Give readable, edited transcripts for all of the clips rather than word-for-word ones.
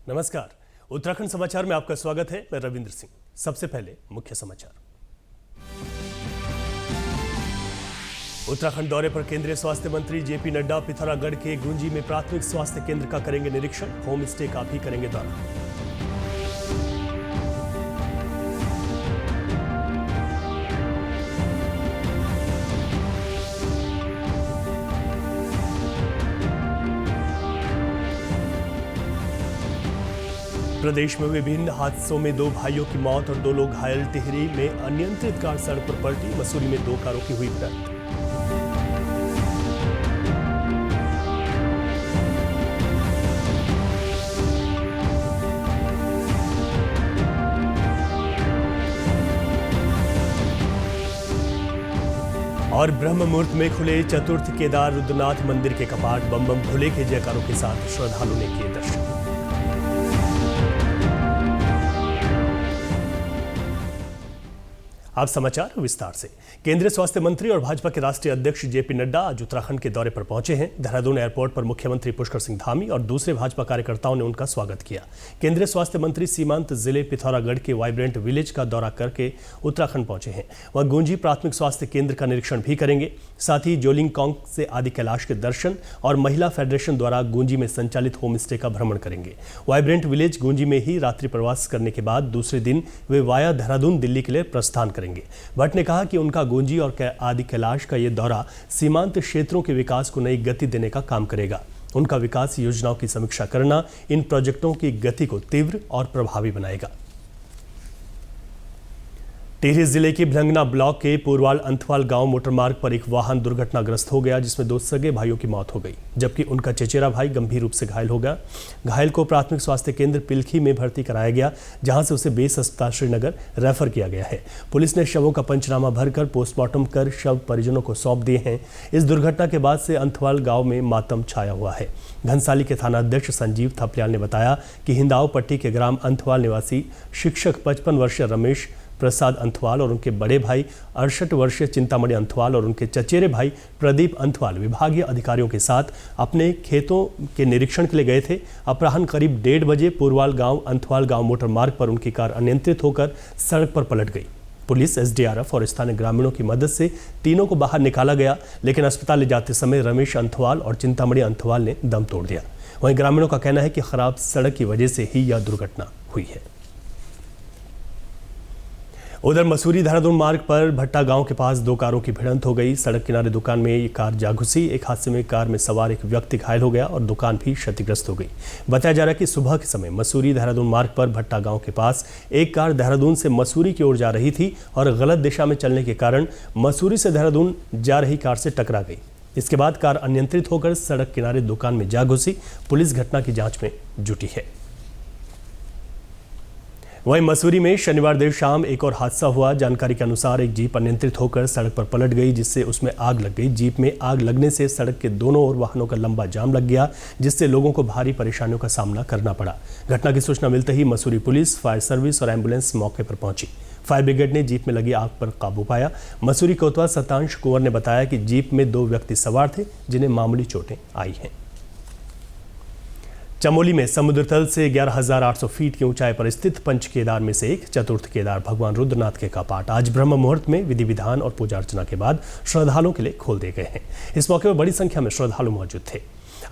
नमस्कार, उत्तराखंड समाचार में आपका स्वागत है। मैं रविंद्र सिंह। सबसे पहले मुख्य समाचार। उत्तराखंड दौरे पर केंद्रीय स्वास्थ्य मंत्री जेपी नड्डा पिथौरागढ़ के गुंजी में प्राथमिक स्वास्थ्य केंद्र का करेंगे निरीक्षण, होम स्टे का भी करेंगे दौरा। प्रदेश में विभिन्न हादसों में 2 भाइयों की मौत और 2 लोग घायल। टिहरी में अनियंत्रित कार सड़क पर पलटी। मसूरी में 2 कारों की हुई भिड़ंत। और ब्रह्म मुहूर्त में खुले चतुर्थ केदार रुद्रनाथ मंदिर के कपाट। बम बम भोले के जयकारों के साथ श्रद्धालुओं ने किए दर्शन। अब समाचार विस्तार से। केंद्रीय स्वास्थ्य मंत्री और भाजपा के राष्ट्रीय अध्यक्ष जेपी नड्डा आज उत्तराखंड के दौरे पर पहुंचे हैं। देहरादून एयरपोर्ट पर मुख्यमंत्री पुष्कर सिंह धामी और दूसरे भाजपा कार्यकर्ताओं ने उनका स्वागत किया। केंद्रीय स्वास्थ्य मंत्री सीमांत जिले पिथौरागढ़ के वाइब्रेंट विलेज का दौरा करके उत्तराखंड पहुंचे हैं। वह गुंजी प्राथमिक स्वास्थ्य केंद्र का निरीक्षण भी करेंगे। साथ ही जोलिंगकांग से आदि कैलाश के दर्शन और महिला फेडरेशन द्वारा गुंजी में संचालित होम स्टे का भ्रमण करेंगे। वाइब्रेंट विलेज गुंजी में ही रात्रि प्रवास करने के बाद दूसरे दिन वे वाया देहरादून दिल्ली के लिए प्रस्थान करेंगे। भट्ट ने कहा कि उनका गुंजी और आदि कैलाश का ये दौरा सीमांत क्षेत्रों के विकास को नई गति देने का काम करेगा। उनका विकास योजनाओं की समीक्षा करना इन प्रोजेक्टों की गति को तीव्र और प्रभावी बनाएगा। टिहरी जिले के भिलंगना ब्लॉक के पुरवाल अंथवाल गांव मोटरमार्ग पर एक वाहन दुर्घटनाग्रस्त हो गया, जिसमें 2 सगे भाइयों की मौत हो गई, जबकि उनका चचेरा भाई गंभीर रूप से घायल हो गया। घायल को प्राथमिक स्वास्थ्य केंद्र पिलखी में भर्ती कराया गया, जहां से उसे बेस अस्पताल श्रीनगर रेफर किया गया है। पुलिस ने शवों का पंचनामा भरकर पोस्टमार्टम कर शव परिजनों को सौंप दिए हैं। इस दुर्घटना के बाद से अंथवाल गाँव में मातम छाया हुआ है। घनसाली के थाना अध्यक्ष संजीव थपलियाल ने बताया कि हिंदाव पट्टी के ग्राम अंथवाल निवासी शिक्षक 55 वर्षीय रमेश प्रसाद अंथवाल और उनके बड़े भाई 68 वर्षीय चिंतामणि अंथवाल और उनके चचेरे भाई प्रदीप अंथवाल विभागीय अधिकारियों के साथ अपने खेतों के निरीक्षण के लिए गए थे। अपराह्न करीब 1:30 बजे पुरवाल गांव अंथवाल गांव मोटर मार्ग पर उनकी कार अनियंत्रित होकर सड़क पर पलट गई। पुलिस, एसडीआरएफ और स्थानीय ग्रामीणों की मदद से तीनों को बाहर निकाला गया, लेकिन अस्पताल ले जाते समय रमेश अंथवाल और चिंतामणि अंथवाल ने दम तोड़ दिया। वहीं ग्रामीणों का कहना है कि खराब सड़क की वजह से ही यह दुर्घटना हुई है। उधर मसूरी देहरादून मार्ग पर भट्टा गांव के पास 2 कारों की भिड़ंत हो गई। सड़क किनारे दुकान में ये कार जा घुसी। एक हादसे में कार में सवार एक व्यक्ति घायल हो गया और दुकान भी क्षतिग्रस्त हो गई। बताया जा रहा है कि सुबह के समय मसूरी देहरादून मार्ग पर भट्टा गांव के पास एक कार देहरादून से मसूरी की ओर जा रही थी और गलत दिशा में चलने के कारण मसूरी से देहरादून जा रही कार से टकरा गई। इसके बाद कार अनियंत्रित होकर सड़क किनारे दुकान में जा घुसी। पुलिस घटना की जाँच में जुटी है। वहीं मसूरी में शनिवार देर शाम एक और हादसा हुआ। जानकारी के अनुसार एक जीप अनियंत्रित होकर सड़क पर पलट गई, जिससे उसमें आग लग गई। जीप में आग लगने से सड़क के दोनों ओर वाहनों का लंबा जाम लग गया, जिससे लोगों को भारी परेशानियों का सामना करना पड़ा। घटना की सूचना मिलते ही मसूरी पुलिस, फायर सर्विस और एम्बुलेंस मौके पर पहुंची। फायर ब्रिगेड ने जीप में लगी आग पर काबू पाया। मसूरी कोतवाल सतांश कुंवर ने बताया कि जीप में 2 व्यक्ति सवार थे, जिन्हें मामूली चोटें आई हैं। चमोली में समुद्र तल से 11,800 फीट की ऊंचाई पर स्थित पंच केदार में से एक चतुर्थ केदार भगवान रुद्रनाथ के कपाट आज ब्रह्म मुहूर्त में विधि विधान और पूजा अर्चना के बाद श्रद्धालुओं के लिए खोल दिए गए हैं। इस मौके पर बड़ी संख्या में श्रद्धालु मौजूद थे।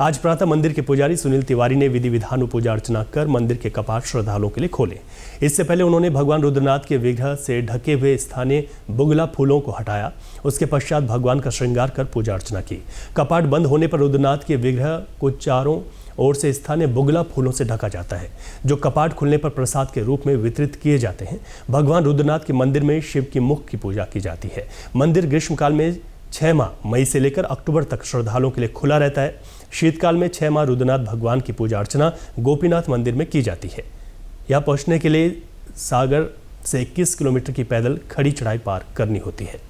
आज प्रातः मंदिर के पुजारी सुनील तिवारी ने विधि विधान और पूजा अर्चना कर मंदिर के कपाट श्रद्धालुओं के लिए खोले। इससे पहले उन्होंने भगवान रुद्रनाथ के विग्रह से ढके हुए स्थानीय बुगला फूलों को हटाया। उसके पश्चात भगवान का श्रृंगार कर पूजा अर्चना की। कपाट बंद होने पर रुद्रनाथ के विग्रह को चारों ओर से स्थानीय बुगला फूलों से ढका जाता है, जो कपाट खुलने पर प्रसाद के रूप में वितरित किए जाते हैं। भगवान रुद्रनाथ के मंदिर में शिव की मुख की पूजा की जाती है। मंदिर ग्रीष्मकाल में 6 माह मई से लेकर अक्टूबर तक श्रद्धालुओं के लिए खुला रहता है। शीतकाल में 6 माह रुद्रनाथ भगवान की पूजा अर्चना गोपीनाथ मंदिर में की जाती है। यहाँ पहुँचने के लिए सागर से 21 किलोमीटर की पैदल खड़ी चढ़ाई पार करनी होती है।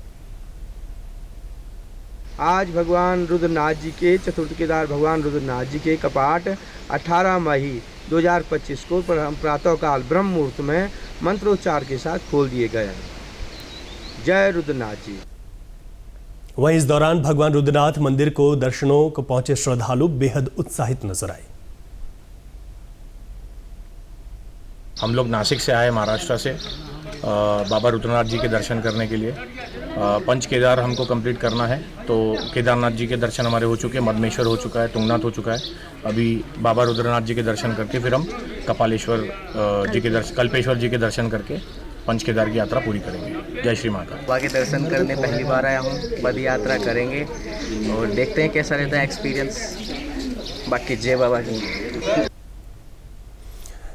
आज भगवान रुद्रनाथ जी के चतुर्थ केदार भगवान रुद्रनाथ जी के कपाट 18 मई 2025 को प्रातःकाल ब्रह्म मुहूर्त में मंत्रोच्चार के साथ खोल दिए गए हैं। जय रुद्रनाथ जी। वहीं इस दौरान भगवान रुद्रनाथ मंदिर को दर्शनों को पहुंचे श्रद्धालु बेहद उत्साहित नजर आए। हम लोग नासिक से आए, महाराष्ट्र से, बाबा रुद्रनाथ जी के दर्शन करने के लिए। पंच केदार हमको कंप्लीट करना है, तो केदारनाथ जी के दर्शन हमारे हो चुके हैं, मदमेश्वर हो चुका है, तुंगनाथ हो चुका है। अभी बाबा रुद्रनाथ जी के दर्शन करके फिर हम कपालेश्वर जी के कल्पेश्वर जी के दर्शन करके पंच केदार की यात्रा पूरी करेंगे। जय श्री महाकाल। बाबा के दर्शन करने पहली बार आया हूँ, पद यात्रा करेंगे और देखते हैं कैसा रहता है एक्सपीरियंस। बाकी जय बाबा की।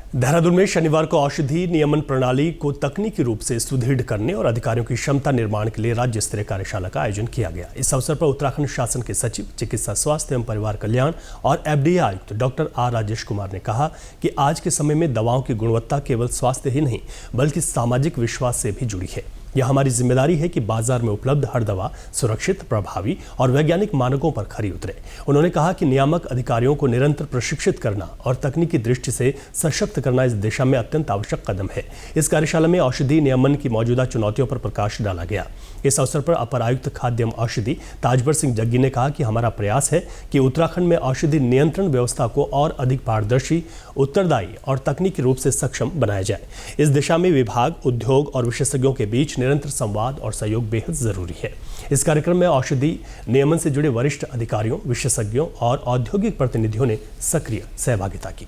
देहरादून में शनिवार को औषधि नियमन प्रणाली को तकनीकी रूप से सुदृढ़ करने और अधिकारियों की क्षमता निर्माण के लिए राज्य स्तरीय कार्यशाला का आयोजन किया गया। इस अवसर पर उत्तराखंड शासन के सचिव, चिकित्सा स्वास्थ्य एवं परिवार कल्याण और एफडीए आयुक्त डॉक्टर आर राजेश कुमार ने कहा कि आज के समय में दवाओं की गुणवत्ता केवल स्वास्थ्य ही नहीं बल्कि सामाजिक विश्वास से भी जुड़ी है। यह हमारी जिम्मेदारी है कि बाजार में उपलब्ध हर दवा सुरक्षित, प्रभावी और वैज्ञानिक मानकों पर खरी उतरे। उन्होंने कहा कि नियामक अधिकारियों को निरंतर प्रशिक्षित करना और तकनीकी दृष्टि से सशक्त करना इस दिशा में अत्यंत आवश्यक कदम है। इस कार्यशाला में औषधि नियमन की मौजूदा चुनौतियों पर प्रकाश डाला गया। इस अवसर पर अपर आयुक्त खाद्य एवं औषधि ताजवर सिंह जग्गी ने कहा कि हमारा प्रयास है कि उत्तराखंड में औषधि नियंत्रण व्यवस्था को और अधिक पारदर्शी, उत्तरदायी और तकनीकी रूप से सक्षम बनाया जाए। इस दिशा में विभाग, उद्योग और विशेषज्ञों के बीच निरंतर संवाद और सहयोग बेहद जरूरी है। इस कार्यक्रम में औषधि नियमन से जुड़े वरिष्ठ अधिकारियों, विशेषज्ञों और औद्योगिक प्रतिनिधियों ने सक्रिय सहभागिता की।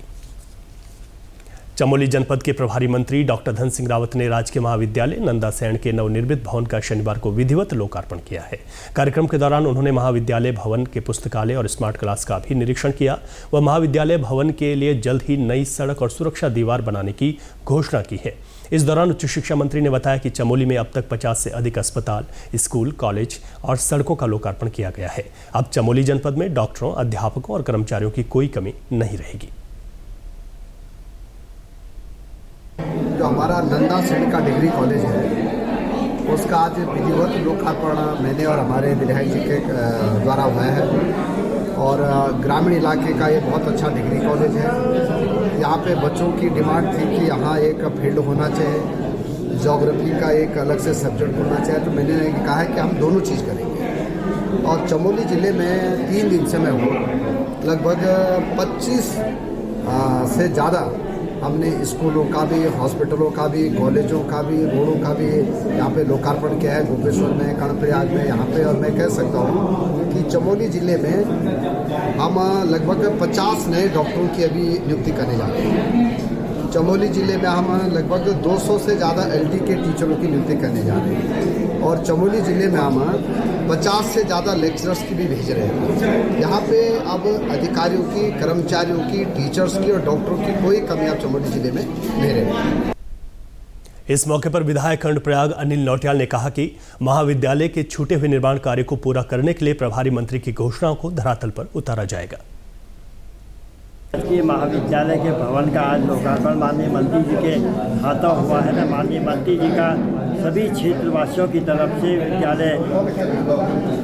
चमोली जनपद के प्रभारी मंत्री डॉक्टर धन सिंह रावत ने राजकीय महाविद्यालय नंदासैण के नवनिर्मित भवन का शनिवार को विधिवत लोकार्पण किया है। कार्यक्रम के दौरान उन्होंने महाविद्यालय भवन के पुस्तकालय और स्मार्ट क्लास का भी निरीक्षण किया। वह महाविद्यालय भवन के लिए जल्द ही नई सड़क और सुरक्षा दीवार बनाने की घोषणा की है। इस दौरान उच्च शिक्षा मंत्री ने बताया कि चमोली में अब तक 50 से अधिक अस्पताल, स्कूल, कॉलेज और सड़कों का लोकार्पण किया गया है। अब चमोली जनपद में डॉक्टरों, अध्यापकों और कर्मचारियों की कोई कमी नहीं रहेगी। जो हमारा नंदासैण का डिग्री कॉलेज है, उसका आज विधिवत लोकार्पण मैंने और हमारे विधायक जी के द्वारा हुआ है। और ग्रामीण इलाके का ये बहुत अच्छा डिग्री कॉलेज है। यहाँ पे बच्चों की डिमांड थी कि यहाँ एक फील्ड होना चाहिए, ज्योग्राफी का एक अलग से सब्जेक्ट होना चाहिए, तो मैंने कहा है कि हम दोनों चीज़ करेंगे। और चमोली ज़िले में 3 दिन से मैं हूँ, लगभग 25 से ज़्यादा हमने स्कूलों का भी, हॉस्पिटलों का भी, कॉलेजों का भी, रोडों का भी यहाँ पे लोकार्पण किया है, गोपेश्वर में, कर्णप्रयाग में, यहाँ पे। और मैं कह सकता हूँ कि चमोली ज़िले में हम लगभग 50 नए डॉक्टरों की अभी नियुक्ति करने जा रहे हैं। चमोली ज़िले में हम लगभग 200 से ज़्यादा एलटी के टीचरों की नियुक्ति करने जा रहे हैं। और चमोली ज़िले में हम 50 से ज़्यादा लेक्चरर्स की भी भेज रहे हैं। यहाँ पे अब अधिकारियों की, कर्मचारियों की, टीचर्स की और डॉक्टरों की कोई कमी अब चमोली ज़िले में नहीं रहेगी। इस मौके पर विधायक कर्णप्रयाग अनिल नौटियाल ने कहा कि महाविद्यालय के छूटे हुए निर्माण कार्य को पूरा करने के लिए प्रभारी मंत्री की घोषणाओं को धरातल पर उतारा जाएगा। राजकीय महाविद्यालय के भवन का आज लोकार्पण माननीय मंत्री जी के हाथों हुआ है। मैं माननीय मंत्री जी का सभी क्षेत्रवासियों की तरफ से, विद्यालय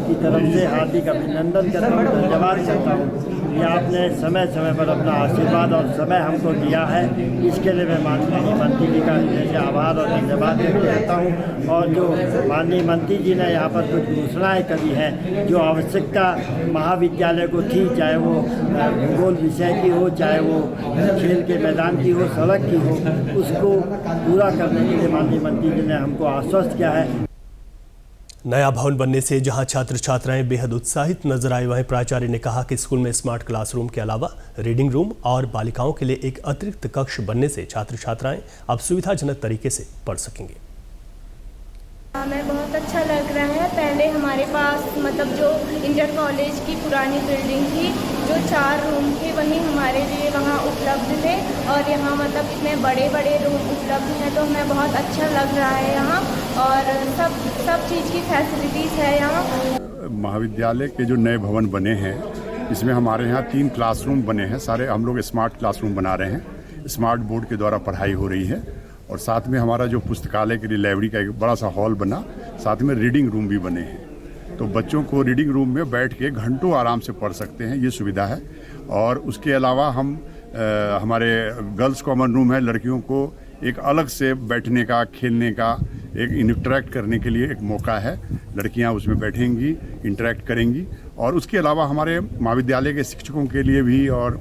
की तरफ से हार्दिक अभिनंदन करता हूँ, धन्यवाद करता हूँ। ये आपने समय समय पर अपना आशीर्वाद और समय हमको दिया है, इसके लिए मैं माननीय मंत्री जी का हृदय से आभार और धन्यवाद व्यक्त करता हूँ। और जो माननीय मंत्री जी ने यहाँ पर कुछ घोषणाएँ करी हैं, जो आवश्यकता महाविद्यालय को थी, चाहे वो भूगोल विषय की हो, चाहे वो खेल के मैदान की हो, सड़क की हो, उसको पूरा करने के लिए माननीय मंत्री जी ने हमको आश्वस्त किया है। नया भवन बनने से जहां छात्र छात्राएं बेहद उत्साहित नजर आए, वहीं प्राचार्य ने कहा कि स्कूल में स्मार्ट क्लासरूम के अलावा रीडिंग रूम और बालिकाओं के लिए एक अतिरिक्त कक्ष बनने से छात्र छात्राएं अब सुविधाजनक तरीके से पढ़ सकेंगे। हमें बहुत अच्छा लग रहा है। पहले हमारे पास मतलब जो इंटर कॉलेज की पुरानी बिल्डिंग थी, जो 4 रूम थे, वही हमारे लिए वहाँ उपलब्ध थे। और यहाँ मतलब इतने बड़े बड़े रूम उपलब्ध हैं, तो हमें बहुत अच्छा लग रहा है यहाँ। और सब चीज़ की फैसिलिटीज़ है यहाँ। महाविद्यालय के जो नए भवन बने हैं, इसमें हमारे यहाँ 3 क्लासरूम बने हैं। सारे हम लोग स्मार्ट क्लासरूम बना रहे हैं। स्मार्ट बोर्ड के द्वारा पढ़ाई हो रही है। और साथ में हमारा जो पुस्तकालय के लिए लाइब्रेरी का एक बड़ा सा हॉल बना, साथ में रीडिंग रूम भी बने हैं। तो बच्चों को रीडिंग रूम में बैठ के घंटों आराम से पढ़ सकते हैं, ये सुविधा है। और उसके अलावा हम हमारे गर्ल्स कॉमन रूम है, लड़कियों को एक अलग से बैठने का, खेलने का, एक इंटरेक्ट करने के लिए एक मौका है। लड़कियां उसमें बैठेंगी, इंटरेक्ट करेंगी। और उसके अलावा हमारे महाविद्यालय के शिक्षकों के लिए भी और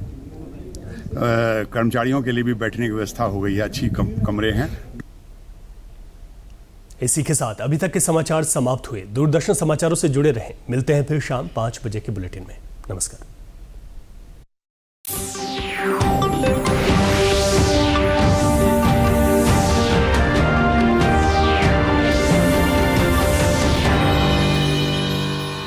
कर्मचारियों के लिए भी बैठने की व्यवस्था हो गई है, अच्छी कमरे हैं। इसी के साथ अभी तक के समाचार समाप्त हुए। दूरदर्शन समाचारों से जुड़े रहें। मिलते हैं फिर शाम 5 बजे के बुलेटिन में। नमस्कार।